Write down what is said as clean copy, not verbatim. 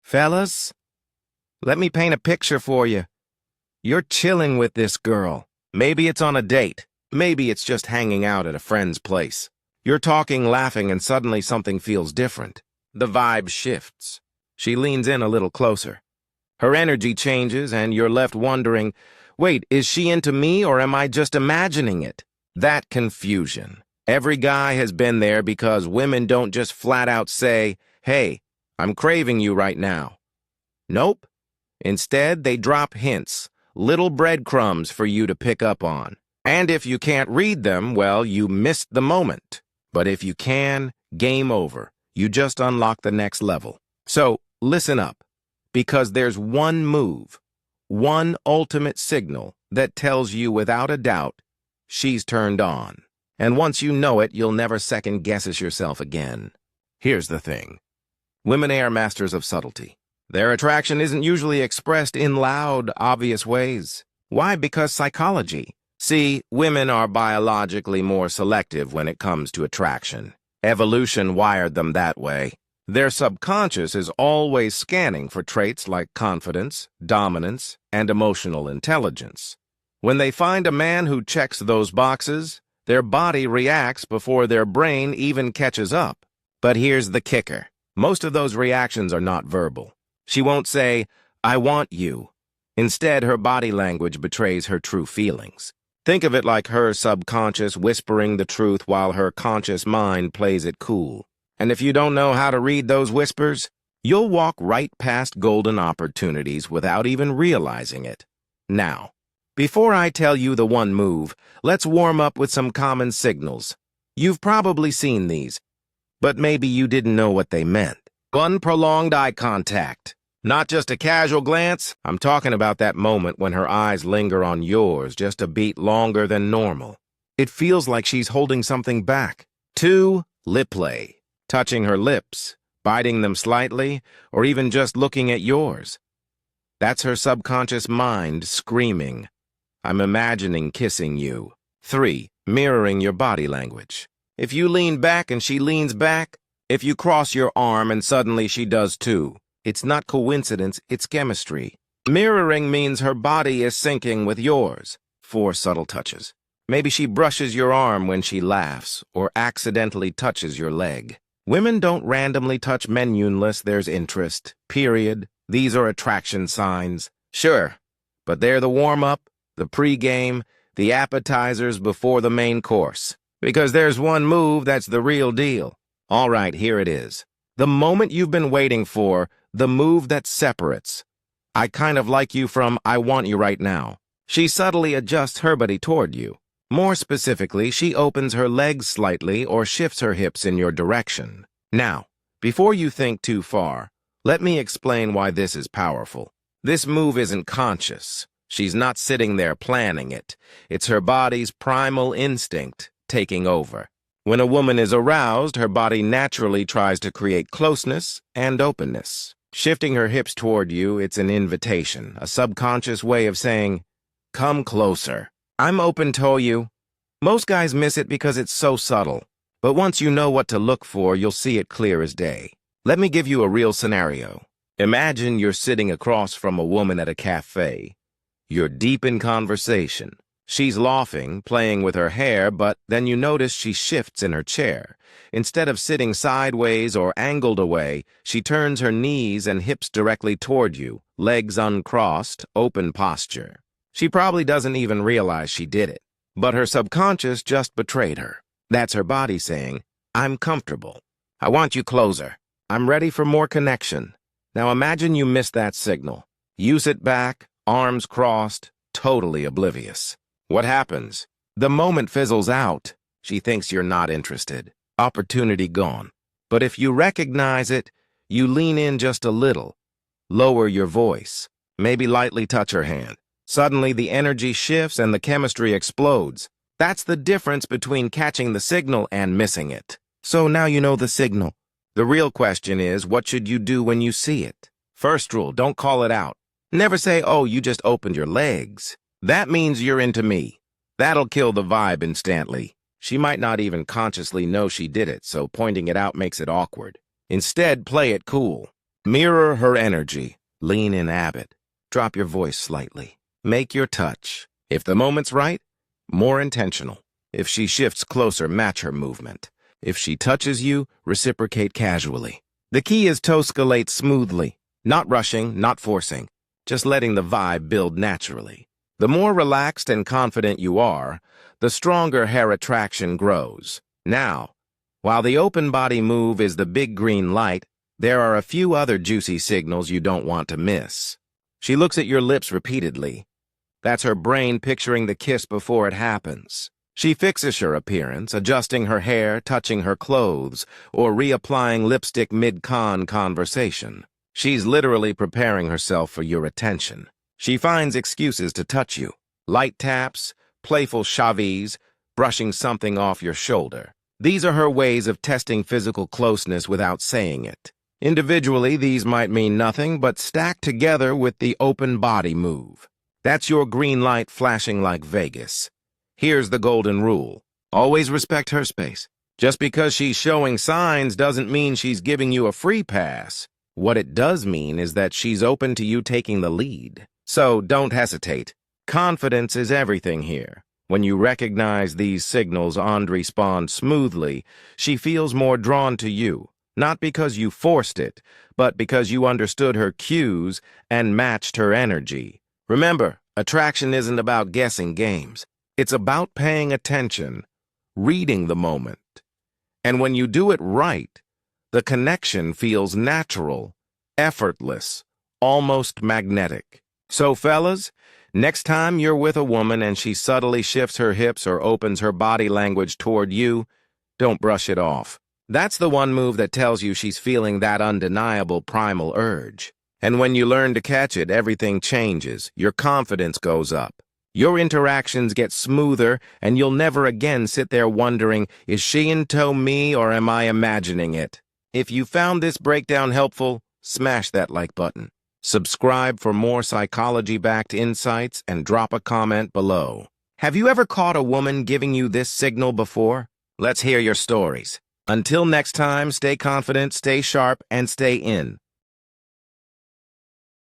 Fellas, let me paint a picture for you. You're chilling with this girl. Maybe it's on a date. Maybe it's just hanging out at a friend's place. You're talking, laughing, and suddenly something feels different. The vibe shifts. She leans in a little closer. Her energy changes, and you're left wondering, wait, is she into me or am I just imagining it? That confusion. Every guy has been there because women don't just flat out say, hey, I'm craving you right now. Nope. Instead, they drop hints, little breadcrumbs for you to pick up on. And if you can't read them, well, you missed the moment. But if you can, game over. You just unlock the next level. So, listen up, because there's one move, one ultimate signal that tells you without a doubt she's turned on. And once you know it, you'll never second-guess yourself again. Here's the thing. Women are masters of subtlety. Their attraction isn't usually expressed in loud, obvious ways. Why? Because psychology. See, women are biologically more selective when it comes to attraction. Evolution wired them that way. Their subconscious is always scanning for traits like confidence, dominance, and emotional intelligence. When they find a man who checks those boxes, their body reacts before their brain even catches up. But here's the kicker. Most of those reactions are not verbal. She won't say, I want you. Instead, her body language betrays her true feelings. Think of it like her subconscious whispering the truth while her conscious mind plays it cool. And if you don't know how to read those whispers, you'll walk right past golden opportunities without even realizing it. Now, before I tell you the one move, let's warm up with some common signals. You've probably seen these, but maybe you didn't know what they meant. One, prolonged eye contact. Not just a casual glance. I'm talking about that moment when her eyes linger on yours just a beat longer than normal. It feels like she's holding something back. 2, lip play. Touching her lips, biting them slightly, or even just looking at yours. That's her subconscious mind screaming, I'm imagining kissing you. 3, mirroring your body language. If you lean back and she leans back, if you cross your arm and suddenly she does too, it's not coincidence, it's chemistry. Mirroring means her body is syncing with yours. 4 subtle touches. Maybe she brushes your arm when she laughs or accidentally touches your leg. Women don't randomly touch men unless there's interest, period. These are attraction signs. Sure, but they're the warm-up, the pre-game, the appetizers before the main course. Because there's one move that's the real deal. All right, here it is. The moment you've been waiting for, the move that separates. I kind of like you from I want you right now. She subtly adjusts her body toward you. More specifically, she opens her legs slightly or shifts her hips in your direction. Now, before you think too far, let me explain why this is powerful. This move isn't conscious. She's not sitting there planning it. It's her body's primal instinct taking over. When a woman is aroused, her body naturally tries to create closeness and openness. Shifting her hips toward you, it's an invitation, a subconscious way of saying, come closer. I'm open to you. Most guys miss it because it's so subtle. But once you know what to look for, you'll see it clear as day. Let me give you a real scenario. Imagine you're sitting across from a woman at a cafe. You're deep in conversation. She's laughing, playing with her hair, but then you notice she shifts in her chair. Instead of sitting sideways or angled away, she turns her knees and hips directly toward you, legs uncrossed, open posture. She probably doesn't even realize she did it, but her subconscious just betrayed her. That's her body saying, I'm comfortable. I want you closer. I'm ready for more connection. Now imagine you missed that signal. You sit back, arms crossed, totally oblivious. What happens? The moment fizzles out. She thinks you're not interested. Opportunity gone. But if you recognize it, you lean in just a little. Lower your voice. Maybe lightly touch her hand. Suddenly the energy shifts and the chemistry explodes. That's the difference between catching the signal and missing it. So now you know the signal. The real question is, what should you do when you see it? First rule, don't call it out. Never say, oh, you just opened your legs. That means you're into me. That'll kill the vibe instantly. She might not even consciously know she did it, so pointing it out makes it awkward. Instead, play it cool. Mirror her energy. Lean in Abbott. Drop your voice slightly. Make your touch. If the moment's right, more intentional. If she shifts closer, match her movement. If she touches you, reciprocate casually. The key is to escalate smoothly, not rushing, not forcing, just letting the vibe build naturally. The more relaxed and confident you are, the stronger hair attraction grows. Now, while the open body move is the big green light, there are a few other juicy signals you don't want to miss. She looks at your lips repeatedly. That's her brain picturing the kiss before it happens. She fixes your appearance, adjusting her hair, touching her clothes, or reapplying lipstick mid-con conversation. She's literally preparing herself for your attention. She finds excuses to touch you. Light taps, playful shaves, brushing something off your shoulder. These are her ways of testing physical closeness without saying it. Individually, these might mean nothing, but stacked together with the open body move. That's your green light flashing like Vegas. Here's the golden rule. Always respect her space. Just because she's showing signs doesn't mean she's giving you a free pass. What it does mean is that she's open to you taking the lead. So don't hesitate. Confidence is everything here. When you recognize these signals and respond smoothly, she feels more drawn to you. Not because you forced it, but because you understood her cues and matched her energy. Remember, attraction isn't about guessing games. It's about paying attention, reading the moment. And when you do it right, the connection feels natural, effortless, almost magnetic. So fellas, next time you're with a woman and she subtly shifts her hips or opens her body language toward you, don't brush it off. That's the one move that tells you she's feeling that undeniable primal urge. And when you learn to catch it, everything changes. Your confidence goes up. Your interactions get smoother, and you'll never again sit there wondering, is she into me or am I imagining it? If you found this breakdown helpful, smash that like button. Subscribe for more psychology-backed insights and drop a comment below. Have you ever caught a woman giving you this signal before? Let's hear your stories. Until next time, stay confident, stay sharp, and stay in.